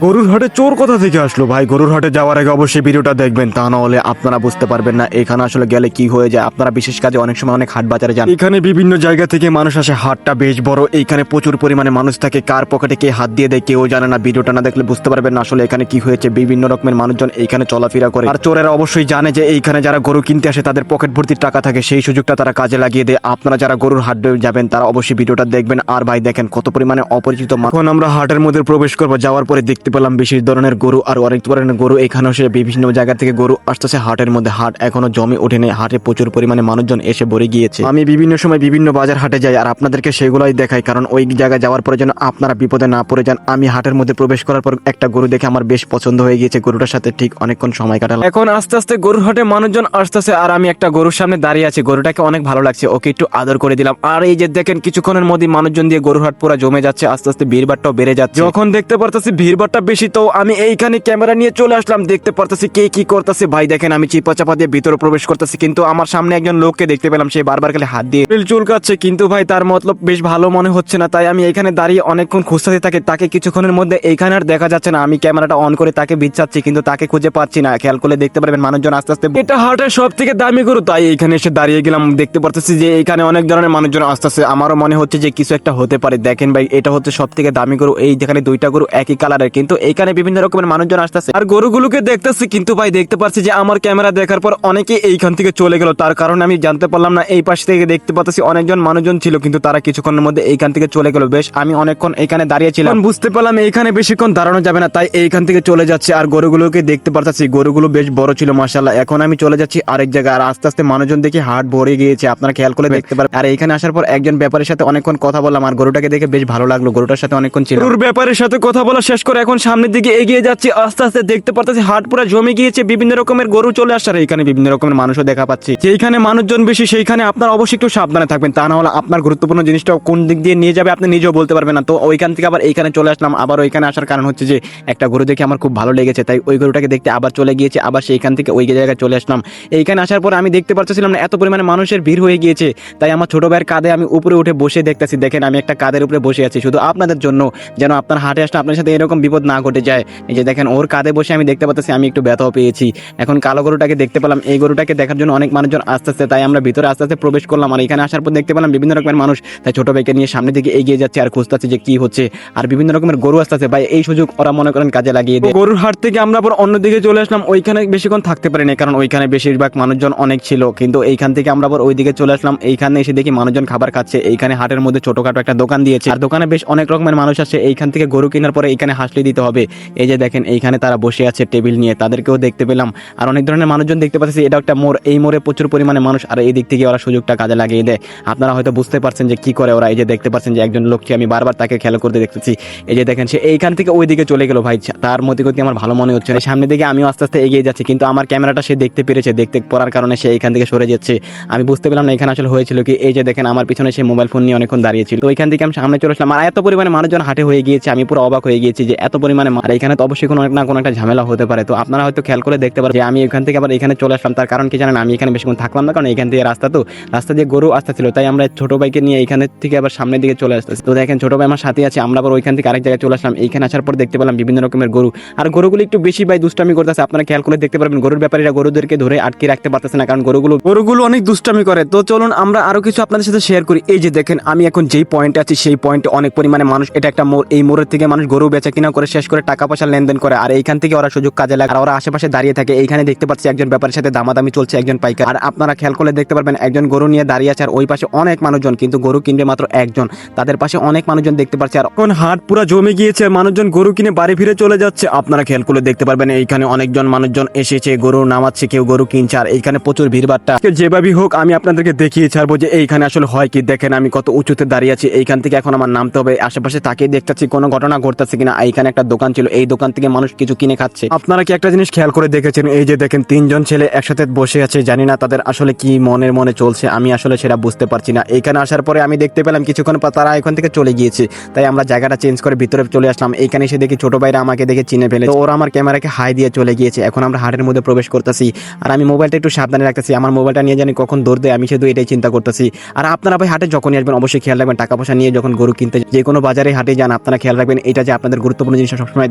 গরুর হাটে চোর কোথা থেকে আসলো ভাই? গরুর হাটে যাওয়ার আগে অবশ্যই ভিডিওটা দেখবেন, তা না হলে আপনারা বুঝতে পারবেন না এখানে আসলে গেলে কি হয়ে যায়। আপনারা বিশেষ কাজে অনেক সময় অনেক হাট বাজারে যান, এখানে বিভিন্ন জায়গা থেকে মানুষ আসে। হাটটা বেশ বড়, এইখানে প্রচুর পরিমাণে মানুষ থাকে। কার পকেটে কে হাত দিয়ে দেয় কেউ জানে না। ভিডিওটা না দেখলে বুঝতে পারবেন না আসলে এখানে কি হয়েছে। বিভিন্ন রকমের মানুষজন এইখানে চলাফেরা করে, আর চোরেরা অবশ্যই জানে যে এইখানে যারা গরু কিনতে আসে তাদের পকেট ভর্তি টাকা থাকে, সেই সুযোগটা তারা কাজে লাগিয়ে দেয়। আপনারা যারা গরুর হাট যাবেন তারা অবশ্যই ভিডিওটা দেখবেন। আর ভাই দেখেন কত পরিমাণে অপরিচিত মানুষ। এখন আমরা হাটের মধ্যে প্রবেশ করবো, যাওয়ার পরে দেখতে পেলাম বিশেষ ধরনের গরু আর অনেক ধরনের গরু। এখানেও সে বিভিন্ন জায়গা থেকে গরু আসতেছে হাটের মধ্যে। হাট এখনো জমে ওঠেনি, হাটে প্রচুর পরিমাণে মানুষজন এসে ভরে গিয়েছে। আমি বিভিন্ন সময় বিভিন্ন বাজার হাটে যাই আর আপনাদেরকে সেগুলোই দেখাই, কারণ ওই জায়গায় যাওয়ার পরে যেন আপনারা বিপদে না পড়ে যান। আমি হাটের মধ্যে প্রবেশ করার পর একটা গরু দেখে আমার বেশ পছন্দ হয়ে গিয়েছে, গরুটার সাথে ঠিক অনেকক্ষণ সময় কাটালাম। এখন আস্তে আস্তে গরুর হাটে মানুষজন আসতেছে আর আমি একটা গরুর সামনে দাঁড়িয়ে আছি। গরুটাকে অনেক ভালো লাগছে, ওকে একটু আদর করে দিলাম। আর এই যে দেখেন কিছুক্ষণের মধ্যে মানুষজন দিয়ে গরুর হাট পুরো জমে যাচ্ছে, আস্তে আস্তে ভিড়ভাড়টাও বেড়ে যাচ্ছে। যখন দেখতে পারতেছি ভিড়ভাড়টা বেশি, তো আমি এইখানে ক্যামেরা নিয়ে চলে আসলাম। দেখতে পারতেছি কে কি করতেছে। ভাই দেখেন আমি চিপা চাপা দিয়ে ভিতরে প্রবেশ করতেছি, কিন্তু আমার সামনে একজন লোককে দেখতে পেলাম, সে বারবার খালি হাত দিয়ে চুলকাচ্ছে, কিন্তু ভাই তার মতলব বেশ ভালো মনে হচ্ছে না। তাই আমি এখানে দাঁড়িয়ে অনেকক্ষণ খুঁজতে থাকি তাকে। কিছুক্ষণের মধ্যে এইখানে আর দেখা যাচ্ছে না। আমি ক্যামেরাটা অন করে তাকে বিচ্ছাচ্ছি, কিন্তু তাকে খুঁজে পাচ্ছি না। খেয়াল করলে দেখতে পারবেন মানুষজন আস্তে আস্তে, এটা হাটের সব থেকে দামি গরু, তাই এখানে এসে দাঁড়িয়ে গেলাম। দেখতে পারতেছি যে এখানে অনেক ধরনের মানুষজন আসতেছে, আমারও মনে হচ্ছে যে কিছু একটা হতে পারে। দেখেন ভাই এটা হচ্ছে সব থেকে দামি গরু। এই যেখানে দুইটা গরু একই কালারের, কিন্তু এইখানে বিভিন্ন রকমের মানুষজন আসতেছে আর গরুগুলোকে দেখতেছি। কিন্তু ভাই দেখতে পাচ্ছি যে আমার ক্যামেরা দেখার পর অনেকে এইখান থেকে চলে গেল, তার কারণে আমি জানতে পারলাম না। এই পাশ থেকে দেখতে পাচ্ছি অনেকজন মানুষজন ছিল, কিন্তু তারা কিছুক্ষণের মধ্যে এইখান থেকে চলে গেল। বেশ আমি অনেকক্ষণ এখানে দাঁড়িয়েছিলাম, বুঝতে পারলাম এইখানে বেশিক্ষণ দাঁড়ানো যাবে না, তাই এইখান থেকে চলে যাচ্ছে। আর গরুগুলোকে দেখতে পাচ্ছি, গরুগুলো বেশ বড় ছিল মাশাআল্লাহ। এখন আমি চলে যাচ্ছি আরেক জায়গায়, আর আস্তে আস্তে মানুষজন দেখি হাট ভরে গিয়েছে, আপনারা খেয়াল করে দেখতে পারেন। আর এইখানে আসার পর একজন ব্যাপারীর সাথে অনেকক্ষণ কথা বললাম, আর গরুটাকে দেখে বেশ ভালো লাগলো। গরুটার সাথে অনেকক্ষণ ছিল। গরুর ব্যাপারীর সাথে কথা বলা শেষ করে এখন সামনের দিকে এগিয়ে যাচ্ছি। আস্তে আস্তে দেখতে পাচ্ছি হাট পুরো জমে গিয়েছে, বিভিন্ন রকমের গরু চলে আসার এখানে বিভিন্ন রকমের মানুষও দেখা পাচ্ছি। যেখানে মানুষজন বেশি সেইখানে আপনার অবশ্যই একটু সাবধানে থাকবেন, তা না হলে আপনার গুরুত্বপূর্ণ জিনিসটা কোন দিক দিয়ে নিয়ে যাবে আপনি নিজেও বলতে পারবেন না। তো ওইখান থেকে আবার এইখানে চলে আসলাম। আবার ওইখানে আসার কারণ হচ্ছে যে একটা গরু দেখে আমার খুব ভালো লেগেছে, তাই ওই গরুটাকে দেখতে আবার চলে গিয়েছে। আবার সেইখান থেকে ওই জায়গায় চলে আসলাম। এইখানে আসার পর আমি দেখতে পাচ্ছিলাম না এত পরিমাণে মানুষের ভিড় হয়ে গিয়েছে, তাই আমার ছোট ভাইয়ের কাঁধে আমি উপরে উঠে বসে দেখতেছি। দেখেন আমি একটা কাঁধের উপরে বসে আছি শুধু আপনাদের জন্য, যেন আপনার হাটে আসলে আপনার সাথে এরকম বিপদ না ঘটে যায়। এই যে দেখেন ওর কাঁধে বসে আমি দেখতে পাচ্ছি আমি একটু ব্যথাও পেয়েছি। এখন কালো গরুটাকে দেখতে পেলাম, এই গরুটাকে দেখার জন্য অনেক মানুষজন আস্তে আস্তে, তাই আমরা ভিতরে আস্তে আস্তে প্রবেশ করলাম। আর এখানে আসার পর দেখতে পেলাম বিভিন্ন রকমের মানুষ, তাই ছোট ভাইকে নিয়ে সামনের দিকে এগিয়ে যাচ্ছে আর খুঁজতেছি যে কি হচ্ছে। আর বিভিন্ন রকমের গরু আসতেছে, ভাই এই সুযোগ ওরা মনে করেন কাজে লাগিয়ে দেয়। গরুর হাট থেকে আমরা আবার অন্যদিকে চলে আসলাম। ওইখানে বেশিক্ষণ থাকতে পারিনি, কারণ ওইখানে বেশিরভাগ মানুষজন অনেক ছিল, কিন্তু এইখান থেকে আমরা আবার ওইদিকে চলে আসলাম। এইখানে এসে দেখি মানুষজন খাবার খাচ্ছে। এইখানে হাটের মধ্যে ছোটখাটো একটা দোকান দিয়েছে, আর দোকানে বেশ অনেক রকমের মানুষ আসে। এইখান থেকে গরু কেনার পরে এইখানে হাসলি দিতে হবে। এই যে দেখেন এইখানে তারা বসে আছে টেবিল নিয়ে, তাদেরকেও দেখতে পেলাম। আর অনেক ধরনের মানুষজন দেখতে পাচ্ছি। এটা একটা মোড়, এই মোড়ে প্রচুর পরিমাণে মানুষ, আর এই দিক থেকে ওরা সুযোগটা কাজে লাগিয়ে দেয়। আপনারা হয়তো বুঝতে পারছেন যে কি করে ওরা। এই যে দেখতে পাচ্ছেন যে একজন লোককে আমি বারবার তাকে খেয়াল করতে দেখতেছি। এই যে দেখেন সে এইখান থেকে ওই দিকে চলে গেল। ভাই তার মতি গতি আমার ভালো মনে হচ্ছে না। সামনের দিকে আমিও আস্তে আস্তে এগিয়ে যাচ্ছি, কিন্তু আমার ক্যামেরাটা সে দেখতে পেরেছে, দেখতে পড়ার কারণে সে এইখান থেকে সরে যাচ্ছে। আমি বুঝতে পেলাম না এখানে আসলে হয়েছিল কি। এই যে দেখেন আমার পিছনে সে মোবাইল ফোন নিয়ে অনেকক্ষণ দাঁড়িয়েছিল, তো ওইখান থেকে আমি সামনে চলে আসলাম। আর এত পরিমাণে মানুষজন হাটে হয়ে গিয়েছে, আমি পুরো অবাক হয়ে গিয়েছি যে এত পরিমাণে। আর এখানে তো অবশ্যই কোনো না কোনো একটা ঝামেলা হতে পারে। তো আপনারা হয়তো খেয়াল করে দেখতে পারেন যে আমি এখান থেকে আবার এখানে চলে আসলাম। তার কারণ কি জানেন, আমি এখানে বেশিক্ষণ থাকলাম না, কারণ এখান থেকে রাস্তা দিয়ে গরু আসতেছিল, তাই আমরা ছোট ভাইকে নিয়ে এখানে থেকে আবার সামনের দিকে চলে আসতেছি। তো দেখেন ছোট ভাই আমার সাথে আছে, আমরা আবার ওইখান থেকে আরেক জায়গায় চলে আসলাম। এইখানে আসার পর দেখতে পেলাম বিভিন্ন রকমের গরু, আর গরুগুলো একটু বেশি ভাই দুষ্টামি করতেছে। আপনারা খেয়াল করে দেখতে পারবেন গরুর ব্যাপারীরা গরুদেরকে ধরে আটকে রাখতে পারতেছে না, কারণ গরুগুলো অনেক দুষ্টামি করে। তো চলুন আমরা আরো কিছু আপনাদের সাথে শেয়ার করি। এই যে দেখেন আমি এখন যেই পয়েন্টে আছি সেই পয়েন্টে অনেক পরিমাণে মানুষ। এটা একটা মোড়, এই মোড়ের থেকে মানুষ গরু বেচা কিনা করে শেষ করে টাকা পয়সা লেনদেন করে, আর এইখান থেকে ওরা সুযোগ কাজে লাগে, আর ওরা আশেপাশে দাঁড়িয়ে থাকে। এইখানে দেখতে পাচ্ছি একজন ব্যাপারীর সাথে দামাদামি চলছে, একজন পাইকার। আর আপনারা খেয়াল করলে দেখতে পারবেন একজন গরু নিয়ে দাঁড়িয়ে আছে, আর ওই পাশে অনেক মানুষজন, কিন্তু গরু কিনবে মাত্র একজন, তাদের পাশে অনেক মানুষজন দেখতে পাচ্ছি। আর এখন হাট পুরো জমে গিয়েছে, মানুষজন গরু কিনে বাড়ি ফিরে চলে যাচ্ছে। আপনারা খেয়াল করলে দেখতে পারবেন এইখানে অনেকজন মানুষজন এসেছে, গরু নামাচ্ছে, কেউ গরু কিনছে, আর এইখানে প্রচুর ভিড়ভাড়টা। যেভাবেই হোক আমি আপনাদেরকে দেখিয়ে ছাড়বো যে এইখানে আসলে হয় কি। দেখেন আমি কত উঁচুতে দাঁড়িয়ে আছি, এইখান থেকে এখন আমার নামতে হবে। আশেপাশে তাকিয়ে দেখতেছি কোনো ঘটনা ঘটতেছে কিনা। এইখানে একটা দোকান ছিল, এই দোকান থেকে মানুষ কিছু কিনে খাচ্ছে। আপনারা কি একটা জিনিস খেয়াল করে দেখেছেন, এই যে দেখেন তিনজন ছেলে একসাথে বসে আছে, জানি না তাদের আসলে কি মনে চলছে, আমি আসলে সেটা বুঝতে পারছি না। এইখানে আসার পরে আমি দেখতে পেলাম কিছুক্ষণ পর তারা এখান থেকে চলে গিয়েছে, তাই আমরা জায়গাটা চেঞ্জ করে ভিতরে চলে আসলাম। এইখানে এসে দেখি ছোট ভাইরা আমাকে দেখে চিনে ফেলে, তো ওরা আমার ক্যামেরাকে হাই দিয়ে চলে গিয়েছে। এখন আমরা হাটের মধ্যে প্রবেশ করতেছি, আর আমি মোবাইলটা একটু সাবধানে রাখতেছি। আমার মোবাইলটা নিয়ে জানি কখন দৌড় দেয়, আমি শুধু এটাই চিন্তা করতেছি। আর আপনারা ভাই হাটে যখনই আসবেন অবশ্যই খেয়াল রাখবেন টাকা পয়সা নিয়ে যখন গরু কিনতে যে কোনো বাজারে হাটে যান, আপনারা খেয়াল রাখবেন এটা যে আপনাদের গুরুত্বপূর্ণ জিনিস জিনিসটা সবসময়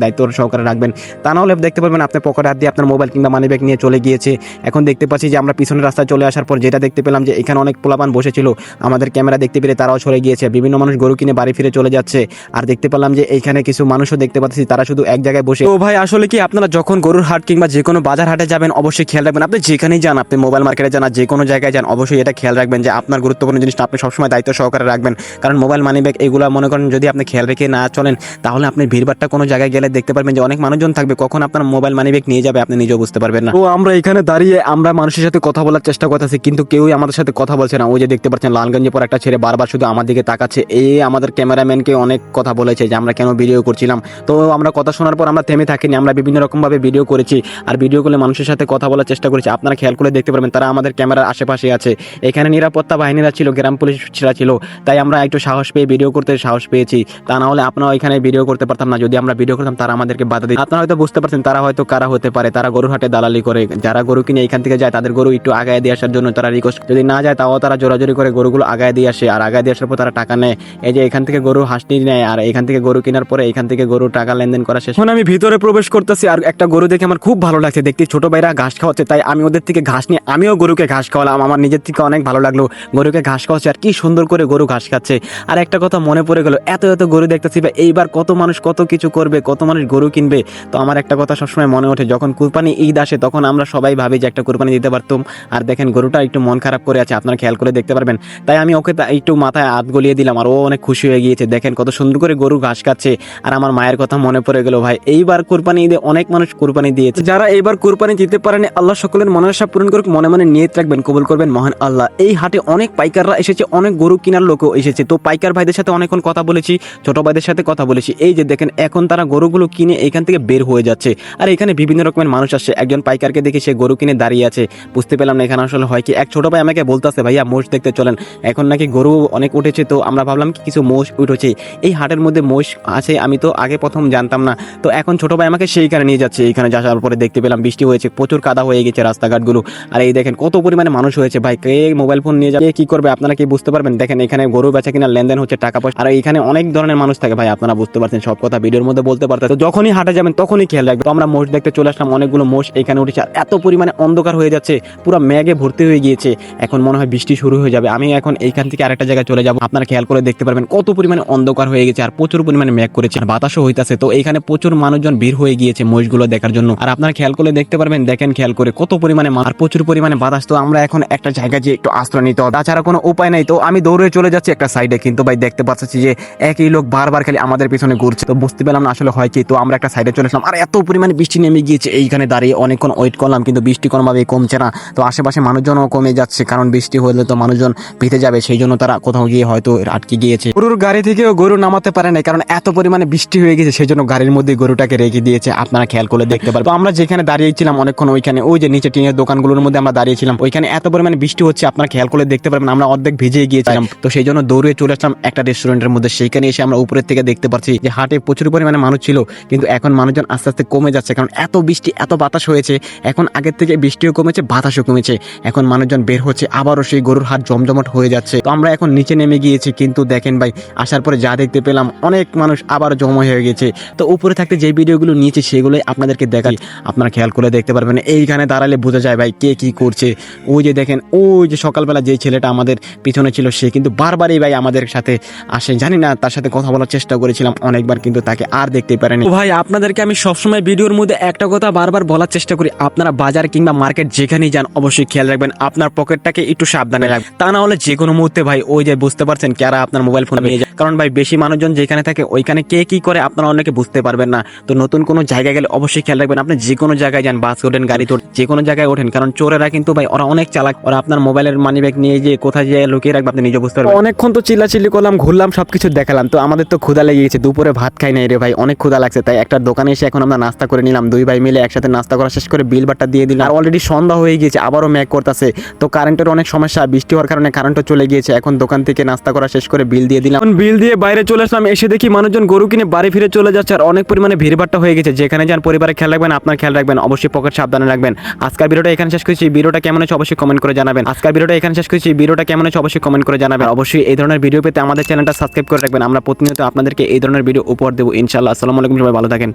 দায়িত্ব সহকারে রাখবেন, তা না হলে দেখতে পারবেন আপনার পকেটে হাত দিয়ে আপনার মোবাইল কিংবা মানি ব্যাগ নিয়ে চলে গিয়েছে। এখন দেখতে পাচ্ছি যে আমরা পিছনের রাস্তায় চলে আসার পর যেটা দেখতে পেলাম যে এখানে অনেক পোলাপান বসেছিল, আমাদের ক্যামেরা দেখতে পেরে তারাও চলে গিয়েছে, বিভিন্ন মানুষ গরু কিনে বাড়ি ফিরে চলে যাচ্ছে। আর দেখতে পেলাম যে এইখানে কিছু মানুষও দেখতে পাচ্ছি তারা শুধু এক জায়গায় বসে। তো ভাই আসলে কি আপনারা যখন গরুর হাট কিংবা যে কোনো বাজার হাটে যাবেন অবশ্যই খেয়াল রাখবেন, আপনি যেখানেই যান, আপনি মোবাইল মার্কেটে যান, যে কোনো জায়গায় যান, অবশ্যই এটা খেয়াল রাখবেন যে আপনার গুরুত্বপূর্ণ জিনিসটা আপনি সবসময় দায়িত্ব সহকারে রাখবেন। কারণ মোবাইল মানি ব্যাগ এগুলো মনে করেন যদি আপনি খেয়াল রেখে না চলেন তাহলে আপনি ভিড়ভাট্টা কোনো জায়গায় গেলে দেখতে পারবেন যে অনেক মানুষজন থাকবে, কখন আপনার মোবাইল মানি ব্যাগ নিয়ে যাবে আপনি নিজেও বুঝতে পারবেন না। তো আমরা এখানে দাঁড়িয়ে আমরা মানুষের সাথে কথা বলার চেষ্টা করতেছি কিন্তু কেউই আমাদের সাথে কথা বলছে না। ওই যে দেখতে পাচ্ছেন লালগঞ্জে পর একটা ছেলে বারবার শুধু আমার দিকে তাকাচ্ছে, এই আমাদের ক্যামেরাম্যানকে অনেক কথা বলেছে যে আমরা কেন ভিডিও করছিলাম। তো আমরা কথা শোনার পর আমরা থেমে থাকিনি, আমরা বিভিন্ন রকমভাবে ভিডিও করেছি আর ভিডিও করলে মানুষের সাথে কথা বলার চেষ্টা করেছি। আপনারা খেয়াল করে দেখতে পারবেন তারা আমাদের ক্যামেরার আশেপাশে আছে, এখানে নিরাপত্তা বাহিনীরা ছিল, গ্রাম পুলিশরা ছিল, তাই আমরা একটু সাহস পেয়ে ভিডিও করতে সাহস পেয়েছি। তা না হলে আপনারা এখানে ভিডিও করতে পারতাম না, যদি আমরা ভিডিও করতাম তারা আমাদেরকে বাধা দিত। আপনারা হয়তো বুঝতে পারছেন তারা হয়তো কারা হতে পারে, তারা গরুর হাটে দালালি করে, যারা গরু কিনে এখান থেকে যায় তাদের গরু একটু আগায় দিয়ে আসার জন্য তারা রিকোয়েস্ট, যদি না যায় তাও তারা জোরাজোরি করে গরুগুলো আগায় দিয়ে আসে, আর আগায় দিয়ে আসার পর তারা টাকা নেয়। এই যে এখান থেকে গরু হাসনি নেয় আর এখান থেকে গরু কেনার পরে এখান থেকে গরু টাকা লেনদেন করা শেষ। এখন আমি ভিতরে প্রবেশ করতেছি আর একটা গরু দেখে আমার খুব ভালো লাগছে, দেখতে ছোট ভাইরা ঘাস খাওয়াচ্ছে, তাই আমি ওদের থেকে ঘাস নিয়ে আমিও গরুকে ঘাস খাওয়ালাম, আমার নিজের থেকে অনেক ভালো লাগলো, গরুকে ঘাস খাওয়াচ্ছে আর কি সুন্দর করে গরু ঘাস খাচ্ছে। আর একটা কথা মনে পড়ে গেল, এত এত গরু দেখতেছি ভাই, এইবার কত মানুষ কত কিছু করবে, কত মানুষ গরু কিনবে। তো আমার একটা কথা সবসময় মনে ওঠে, যখন কুরবানি ঈদ আসে তখন আমরা সবাই ভাবি যে একটা কুরবানি দিতে পারতাম, আর দেখেন গরুটা একটু মন খারাপ করে আছে, আপনারা খেয়াল করে দেখতে পারবেন। তাই আমি ওকে একটু মাথায় হাত গলিয়ে দিলাম আর ও অনেক খুশি হয়ে গিয়েছে, দেখেন কত সুন্দর করে গরু ঘাস খাচ্ছে। আর আমার মায়ের কথা মনে পড়ে গেল, ভাই এইবার কুরবানি ঈদে অনেক মানুষ কুরবানি দিয়েছে, যারা এইবার কুরবানি দিতে পারেনি আল্লাহ সকলের মনের আশা পূরণ করুক, মনে মনে নিয়ত রাখবেন, কবুল করবেন মহান আল্লাহ। এই হাটে অনেক পাইকাররা এসেছে, অনেক গরু কেনার লোকও এসেছে। তো পাইকার ভাইদের সাথে অনেকক্ষণ কথা বলেছি, ছোট ভাইদের সাথে কথা বলেছি, এই যে দেখেন এখন তারা গরুগুলো কিনে এখান থেকে বের হয়ে যাচ্ছে। আর এখানে বিভিন্ন রকমের মানুষ আসছে, একজন পাইকারকে দেখে সে গরু কিনে দাঁড়িয়ে আছে, বুঝতে পেলাম না এখানে আসলে হয় কি। এক ছোট ভাই আমাকে বলতেছে ভাইয়া মোষ দেখতে চলেন, এখন নাকি গরু অনেক উঠেছে, তো আমরা ভাবলাম কি কিছু মোষ উঠেছে, এই হাটের মধ্যে মোষ আছে, আমি তো আগে প্রথম জানতাম না। তো এখন ছোট ভাই আমাকে সেইখানে নিয়ে যাচ্ছে, এইখানে যাওয়ার পরে দেখতে পেলাম বৃষ্টি হয়েছে, প্রচুর কাদা হয়ে গেছে রাস্তাঘাটগুলো। আর এই দেখেন কত পরিমাণে মানুষ হয়েছে, ভাই কে মোবাইল ফোন নিয়ে যাবে কি করবে আপনারা কি বুঝতে পারবেন। দেখেন এখানে গরু বেচা কিনা লেনদেন হচ্ছে, টাকা পয়সা, আর এখানে অনেক ধরনের মানুষ থাকে ভাই, আপনারা বুঝতে পারছেন, সব কথা ভিডিওর মধ্যে বলতে পারতেন। তো যখনই হাটে যাবেন তখনই খেয়াল রাখবেন। তো আমরা মোষ দেখতে চলে আসলাম, অনেকগুলো মোষ এখানে উঠেছে আর এত পরিমাণে অন্ধকার হয়ে যাচ্ছে, পুরো মেঘে ভর্তি হয়ে গিয়েছে, এখন মনে হয় বৃষ্টি শুরু হয়ে যাবে। আমি এখন এইখান থেকে আরেকটা জায়গায় চলে যাব, আপনারা খেয়াল করে দেখতে পারবেন কত পরিমাণে অন্ধকার হয়ে গেছে আর প্রচুর পরিমাণে মেঘ করেছে আর বাতাসও হইতাছে। তো এখানে প্রচুর মানুষজন ভিড় হয়ে গিয়েছে মোষগুলো দেখার জন্য, আর আপনারা খেয়াল করে দেখতে পারবেন, দেখেন খেয়াল করে কত পরিমাণে আর প্রচুর পরিমাণে বাতাস। তো আমরা এখন একটা জায়গায় যে একটু আশ্রয় নিতে হবে, তাছাড়া কোনো উপায় নাই। তো আমি দৌড়ে চলে যাচ্ছি একটা সাইডে, কিন্তু ভাই দেখতে পাচ্ছি যে একই লোক বারবার খালি আমাদের পিছনে ঘুরছে, তো বুঝতে পেলাম না আসলে হয় কি। তো আমরা একটা সাইডে চলে আসলাম আর এত পরিমাণে বৃষ্টি নেমে গিয়েছে, এইখানে দাঁড়িয়ে অনেকক্ষণ ওয়েট করলাম কিন্তু বৃষ্টি কোনোভাবেই কমছে না। তো আশেপাশে মানুষজনও কমে যাচ্ছে, কারণ বৃষ্টি হলে তো মানুষজন ভিজে যাবে, সেই জন্য তারা কোথাও গিয়ে হয়তো আটকে গিয়েছে। গরুর গাড়ি থেকেও গরু নামাতে পারে না, কারণ এত পরিমাণে বৃষ্টি হয়ে গেছে, সেই জন্য গাড়ির মধ্যে গরুটাকে রেখে দিয়েছে, আপনারা খেয়াল করে দেখতে পারবেন। তো আমরা যেখানে দাঁড়িয়েছিলাম অনেকক্ষণ, ওইখানে ওই যে নিচে টিনের দোকানগুলোর মধ্যে আমরা দাঁড়িয়েছিলাম, ওইখানে এত পরিমাণে বৃষ্টি হচ্ছে, আপনারা খেয়াল করে দেখতে পারবেন আমরা অর্ধেক ভিজে গিয়েছিলাম। তো সেই জন্য দৌড়ে চলে আসলাম একটা রেস্টুরেন্টের মধ্যে, সেইখানে এসে আমরা উপরের থেকে দেখতে পাচ্ছি যে হাটে প্রচুর পরিমাণে মানুষ ছিল, কিন্তু এখন মানুষজন আস্তে আস্তে কমে যাচ্ছে, কারণ এত বৃষ্টি এত বাতাস হয়েছে, এখন আগের থেকে বৃষ্টিও কমেছে বাতাসও কমেছে, এখন মানুষজন বের হচ্ছে, আবারও সেই গরুর হাট জমজমাট হয়ে যাচ্ছে। তো আমরা এখন নিচে নেমে গিয়েছি, কিন্তু দেখেন ভাই আসার পরে যা দেখতে পেলাম অনেক মানুষ আবার জমা হয়ে গেছে। তো উপরে থাকতে যে ভিডিওগুলো নিয়েছে সেগুলোই আপনাদেরকে দেখাই, আপনারা খেয়াল করে দেখতে পারবেন। এইখানে দাঁড়ালে বোঝা যায় ভাই কে কি করছে। ওই যে দেখেন ওই যে সকালবেলা যে ছেলেটা আমাদের পিছনে ছিল সে কিন্তু বারবারই ভাই আমাদের সাথে আসে, জানি না তার সাথে কথা বলার চেষ্টা করেছিলাম অনেকবার, কিন্তু তাকে আর দেখতে পারেনি। ভাই আপনাদেরকে আমি সবসময় ভিডিওর মধ্যে একটা কথা বারবার বলার চেষ্টা করি, আপনারা বাজার কিংবা মার্কেট যেখানেই যান অবশ্যই খেয়াল রাখবেন আপনার পকেটটাকে একটু সাবধানে রাখবেন, তা না হলে যে কোনো মুহূর্তে ভাই ওই যে বুঝতে পারছেন কারা আপনার মোবাইল ফোন নিয়ে যায়, কারণ ভাই বেশি মানুষজন যেখানে থাকে ওইখানে কে কি করে আপনারা অনেকে বুঝতে পারবেন না। তো নতুন কোনো জায়গায় গেলে অবশ্যই খেয়াল রাখবেন, আপনি যে কোনো জায়গায় যান, বাস ওঠেন, গাড়ি তোলেন, যে কোনো জায়গায় ওঠেন, কারণ চোরেরা কিন্তু ভাই ওরা অনেক চালাক, ওরা আপনার মোবাইলের মানি ব্যাগ নিয়ে যে কোথায় যেয়ে লুকিয়ে রাখবে আপনি নিজে বুঝতে পারবেন। অনেকক্ষণ তো চিল্লাচিল্লি করলাম, ঘুরলাম, সবকিছু দেখালাম, তো আমাদের তো ক্ষুধা লেগে গেছে, দুপুরে ভাত খাই নাই রে ভাই, অনেক ক্ষুধা লাগছে, তাই একটা দোকানে এসে এখন আমরা নাস্তা করে নিলাম, দুই ভাই মিলে একসাথে নাস্তা করা শেষ করে বিল বাট্টা দিয়ে দিলাম। আর অলরেডি সন্ধ্যা হয়ে গিয়েছে, আবারও মেঘ করতেছে, তো কারেন্টের অনেক সমস্যা, বৃষ্টি হওয়ার কারণে কারেন্টও চলে গিয়েছে। এখন দোকান থেকে নাস্তা করা শেষ করে বিল দিয়ে দিলাম, বিল দিয়ে বাইরে চলে আসলাম, এসে দেখি মানুষজন গরু কিনে বাড়ি ফিরে চলে যাচ্ছে আর অনেক পরিমাণে ভিড়ভাট্টা হয়ে গেছে। যেখানে যান পরিবারের খেয়াল রাখবেন, আপনার খেয়াল রাখবেন, অবশ্যই পকেট সাবধানে রাখবেন। আজকের ভিডিওটা এখানে শেষ করছি, ভিডিওটা কেমন হয়েছে অবশ্যই কমেন্ট করে জানাবেন। আজকের ভিডিওটা এখানে শেষ করছি, ভিডিওটা কেমন হয়েছে অবশ্যই কমেন্ট করে জানাবেন। অবশ্যই এই ধরনের ভিডিও পেতে আমাদের চ্যানেলটা সাবস্ক্রাইব করে রাখবেন, আমরা প্রতিনিয়ত আপনাদেরকে এই ধরনের ভিডিও উপহার দেবো ইনশাআল্লাহ। ইনশাল্লাহ। আসসালামু আলাইকুম, সবাই ভালো থাকেন।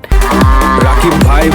রাকিব ভাই